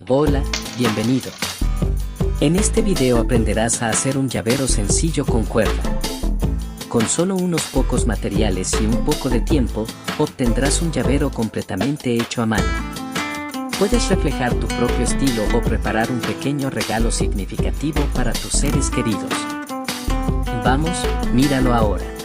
Hola, bienvenido. En este video aprenderás a hacer un llavero sencillo con cuerda. Con solo unos pocos materiales y un poco de tiempo, obtendrás un llavero completamente hecho a mano. Puedes reflejar tu propio estilo o preparar un pequeño regalo significativo para tus seres queridos. Vamos, míralo ahora.